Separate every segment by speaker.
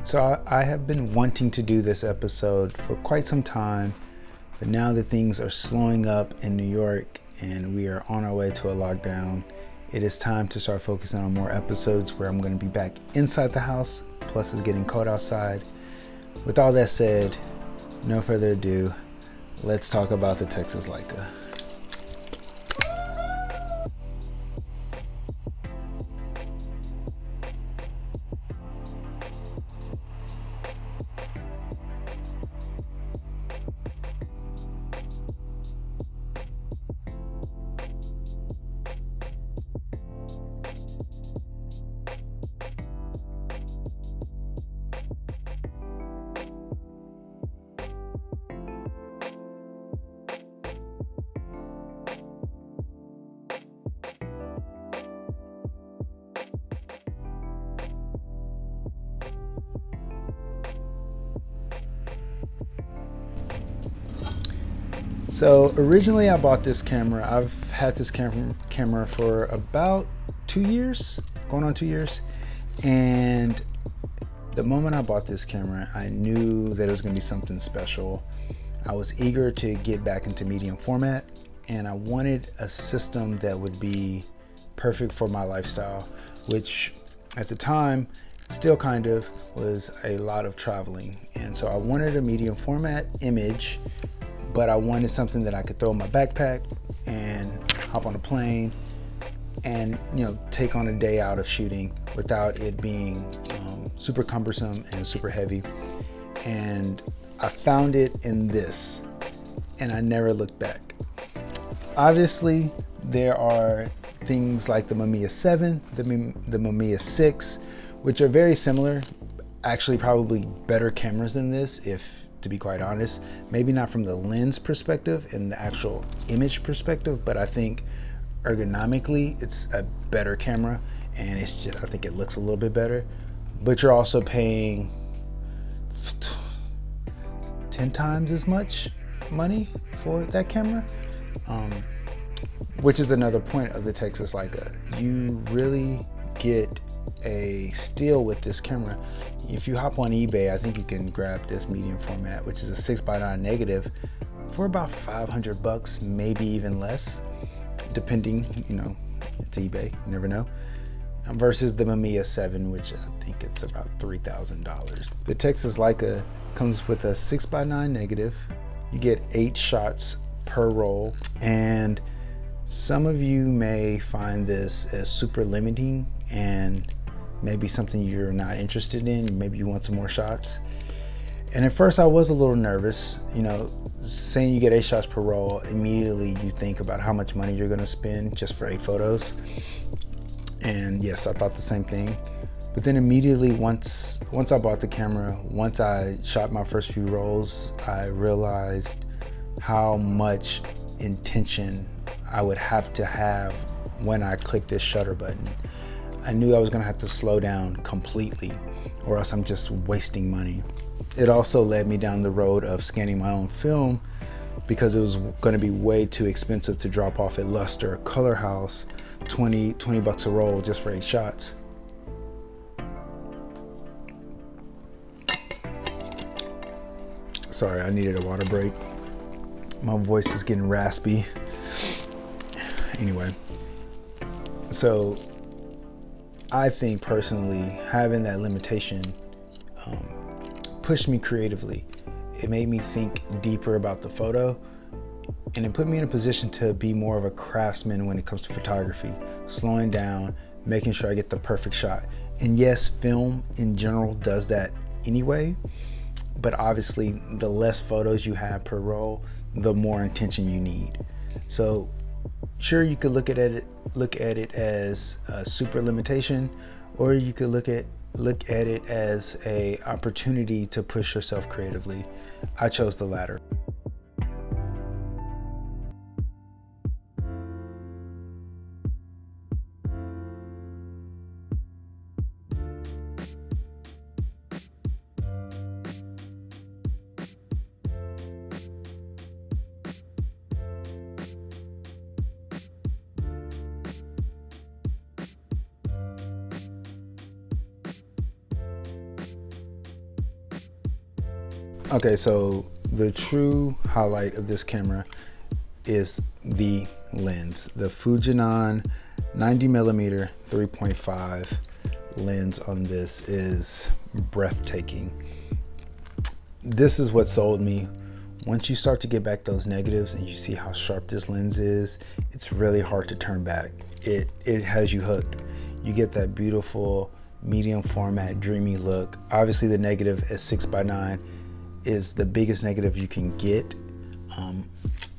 Speaker 1: So I have been wanting to do this episode for quite some time, but now that things are slowing up in New York and we are on our way to a lockdown, it is time to start focusing on more episodes where I'm going to be back inside the house, plus it's getting cold outside. With all that said, no further ado, let's talk about the Texas Leica. So originally I bought this camera. I've had this camera for about 2 years, going on 2 years. And the moment I bought this camera, I knew that it was gonna be something special. I was eager to get back into medium format, and I wanted a system that would be perfect for my lifestyle, which at the time still kind of was a lot of traveling. And so I wanted a medium format image, but I wanted something that I could throw in my backpack and hop on a plane and take on a day out of shooting without it being super cumbersome and super heavy. And I found it in this, and I never looked back. Obviously, there are things like the Mamiya 7, the Mamiya 6, which are very similar, actually probably better cameras than this, if to be quite honest. Maybe not from the lens perspective and the actual image perspective, but I think ergonomically it's a better camera, and it's just, I think it looks a little bit better. But you're also paying 10 times as much money for that camera, which is another point of the Texas Leica. You really get a steal with this camera. If you hop on eBay, I think you can grab this medium format, which is a 6x9 negative, for about $500, maybe even less, depending, it's eBay, you never know. Versus the Mamiya 7, which I think it's about $3,000. The Texas Leica comes with a 6x9 negative. You get 8 shots per roll, and some of you may find this as super limiting and maybe something you're not interested in. Maybe you want some more shots. And at first I was a little nervous. Saying you get 8 shots per roll, immediately you think about how much money you're gonna spend just for 8 photos. And yes, I thought the same thing. But then immediately once I bought the camera, once I shot my first few rolls, I realized how much intention I would have to have when I click this shutter button. I knew I was gonna have to slow down completely, or else I'm just wasting money. It also led me down the road of scanning my own film, because it was gonna be way too expensive to drop off at Luster Color House, 20 bucks a roll just for 8 shots. Sorry, I needed a water break. My voice is getting raspy. Anyway, so I think personally having that limitation pushed me creatively. It made me think deeper about the photo, and it put me in a position to be more of a craftsman when it comes to photography, slowing down, making sure I get the perfect shot. And yes, film in general does that anyway, but obviously the less photos you have per roll, the more intention you need. So sure, you could look at it as a super limitation, or you could look at it as a opportunity to push yourself creatively. I chose the latter. Okay, so the true highlight of this camera is the lens. The Fuji 90mm 3.5 lens on this is breathtaking. This is what sold me. Once you start to get back those negatives and you see how sharp this lens is, it's really hard to turn back. It has you hooked. You get that beautiful medium format dreamy look. Obviously the negative at 6x9 is the biggest negative you can get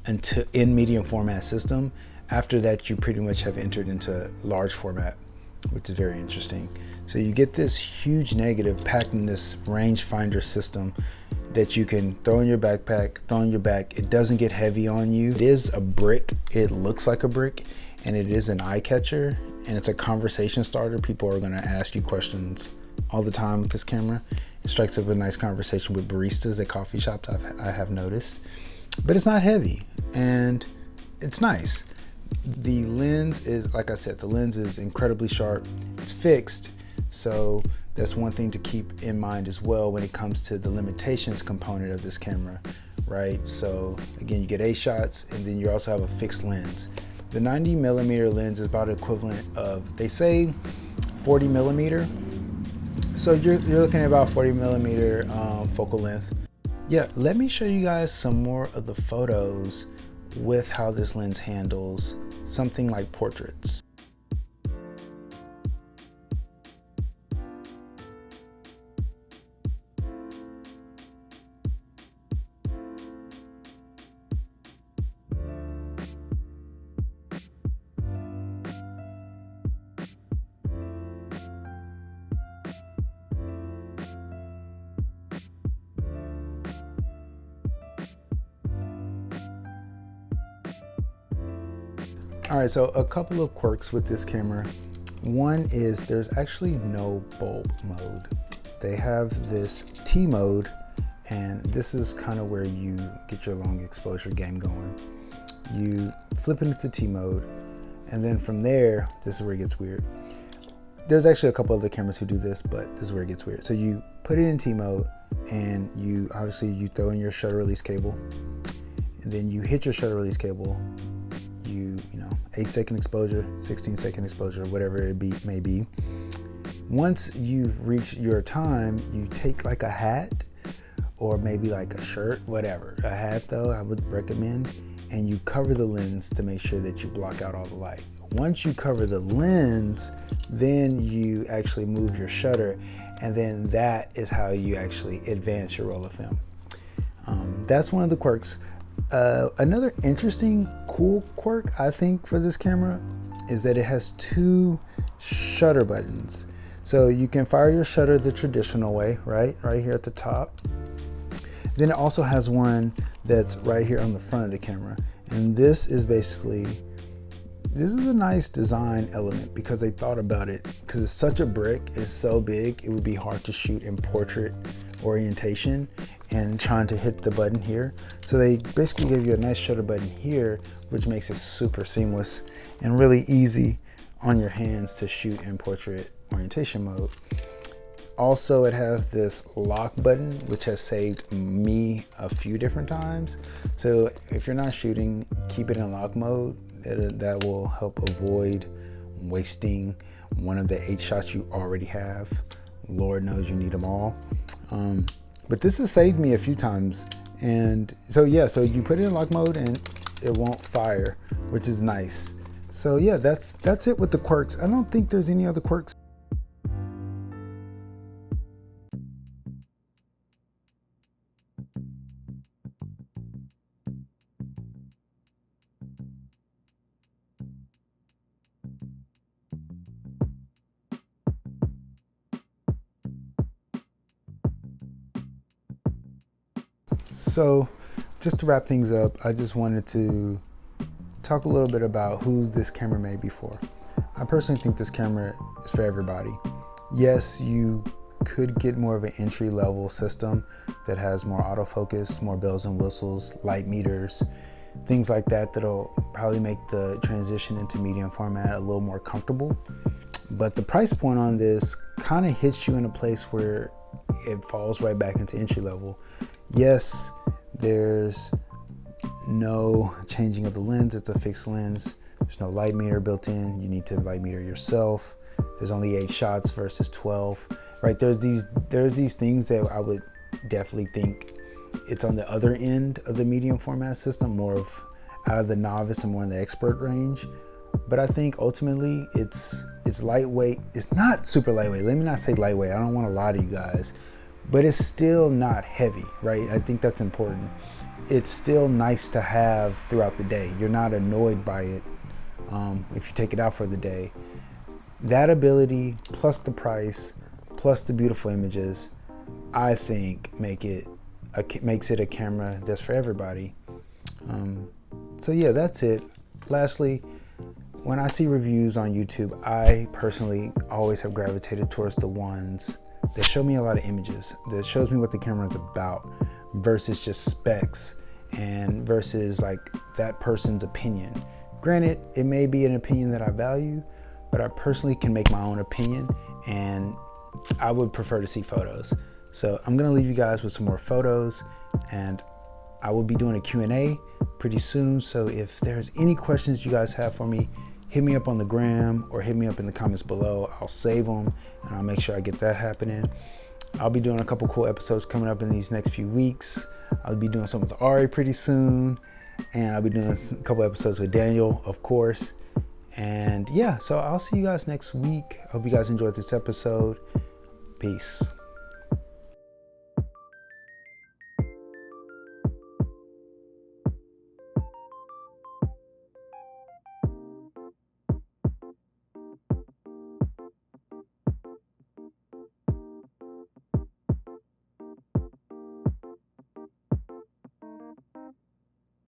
Speaker 1: until in medium format system. After that, you pretty much have entered into large format, which is very interesting. So you get this huge negative packed in this rangefinder system that you can throw in your backpack, throw in your back. It doesn't get heavy on you. It is a brick. It looks like a brick, and it is an eye catcher, and it's a conversation starter. People are gonna ask you questions all the time with this camera. It strikes up a nice conversation with baristas at coffee shops, I have noticed. But it's not heavy, and it's nice. The lens is, like I said, the lens is incredibly sharp. It's fixed, so that's one thing to keep in mind as well when it comes to the limitations component of this camera, right? So again, you get 8 shots, and then you also have a fixed lens. The 90mm lens is about equivalent of, they say, 40mm. So you're looking at about 40mm focal length. Yeah, let me show you guys some more of the photos with how this lens handles something like portraits. All right, so a couple of quirks with this camera. One is there's actually no bulb mode. They have this T mode, and this is kind of where you get your long exposure game going. You flip it into T mode, and then from there, this is where it gets weird. There's actually a couple other cameras who do this, but this is where it gets weird. So you put it in T mode, and you throw in your shutter release cable, and then you hit your shutter release cable. You know, 8-second exposure, 16-second exposure, whatever it may be. Once you've reached your time, you take like a hat or maybe like a shirt, whatever. A hat though, I would recommend, and you cover the lens to make sure that you block out all the light. Once you cover the lens, then you actually move your shutter, and then that is how you actually advance your roll of film. That's one of the quirks. Another interesting, cool quirk, I think, for this camera is that it has 2 shutter buttons. So you can fire your shutter the traditional way, right here at the top. Then it also has one that's right here on the front of the camera. And this is a nice design element because they thought about it, because it's such a brick, it's so big, it would be hard to shoot in portrait orientation and trying to hit the button here. So they basically gave you a nice shutter button here, which makes it super seamless and really easy on your hands to shoot in portrait orientation mode. Also, it has this lock button, which has saved me a few different times. So if you're not shooting, keep it in lock mode. That will help avoid wasting one of the 8 shots you already have. Lord knows you need them all. But this has saved me a few times. And so yeah, so you put it in lock mode and it won't fire, which is nice. So yeah, that's it with the quirks. I don't think there's any other quirks. So just to wrap things up, I just wanted to talk a little bit about who this camera may be for. I personally think this camera is for everybody. Yes, you could get more of an entry-level system that has more autofocus, more bells and whistles, light meters, things like that, that'll probably make the transition into medium format a little more comfortable. But the price point on this kind of hits you in a place where it falls right back into entry level. Yes, there's no changing of the lens. It's a fixed lens. There's no light meter built in. You need to light meter yourself. There's only 8 shots versus 12, right? There's these things that I would definitely think it's on the other end of the medium format system, more of out of the novice and more in the expert range. But I think ultimately it's lightweight. It's not super lightweight. Let me not say lightweight. I don't want to lie to you guys, but it's still not heavy, right? I think that's important. It's still nice to have throughout the day. You're not annoyed by it if you take it out for the day. That ability plus the price plus the beautiful images, I think makes it a camera that's for everybody. So yeah, that's it. Lastly, when I see reviews on YouTube, I personally always have gravitated towards the ones that show me a lot of images, that shows me what the camera is about versus just specs and versus like that person's opinion. Granted, it may be an opinion that I value, but I personally can make my own opinion, and I would prefer to see photos. So I'm gonna leave you guys with some more photos, and I will be doing a Q&A pretty soon. So if there's any questions you guys have for me, hit me up on the gram or hit me up in the comments below. I'll save them and I'll make sure I get that happening. I'll be doing a couple cool episodes coming up in these next few weeks. I'll be doing something with Ari pretty soon, and I'll be doing a couple episodes with Daniel, of course. And yeah, so I'll see you guys next week. Hope you guys enjoyed this episode. Peace.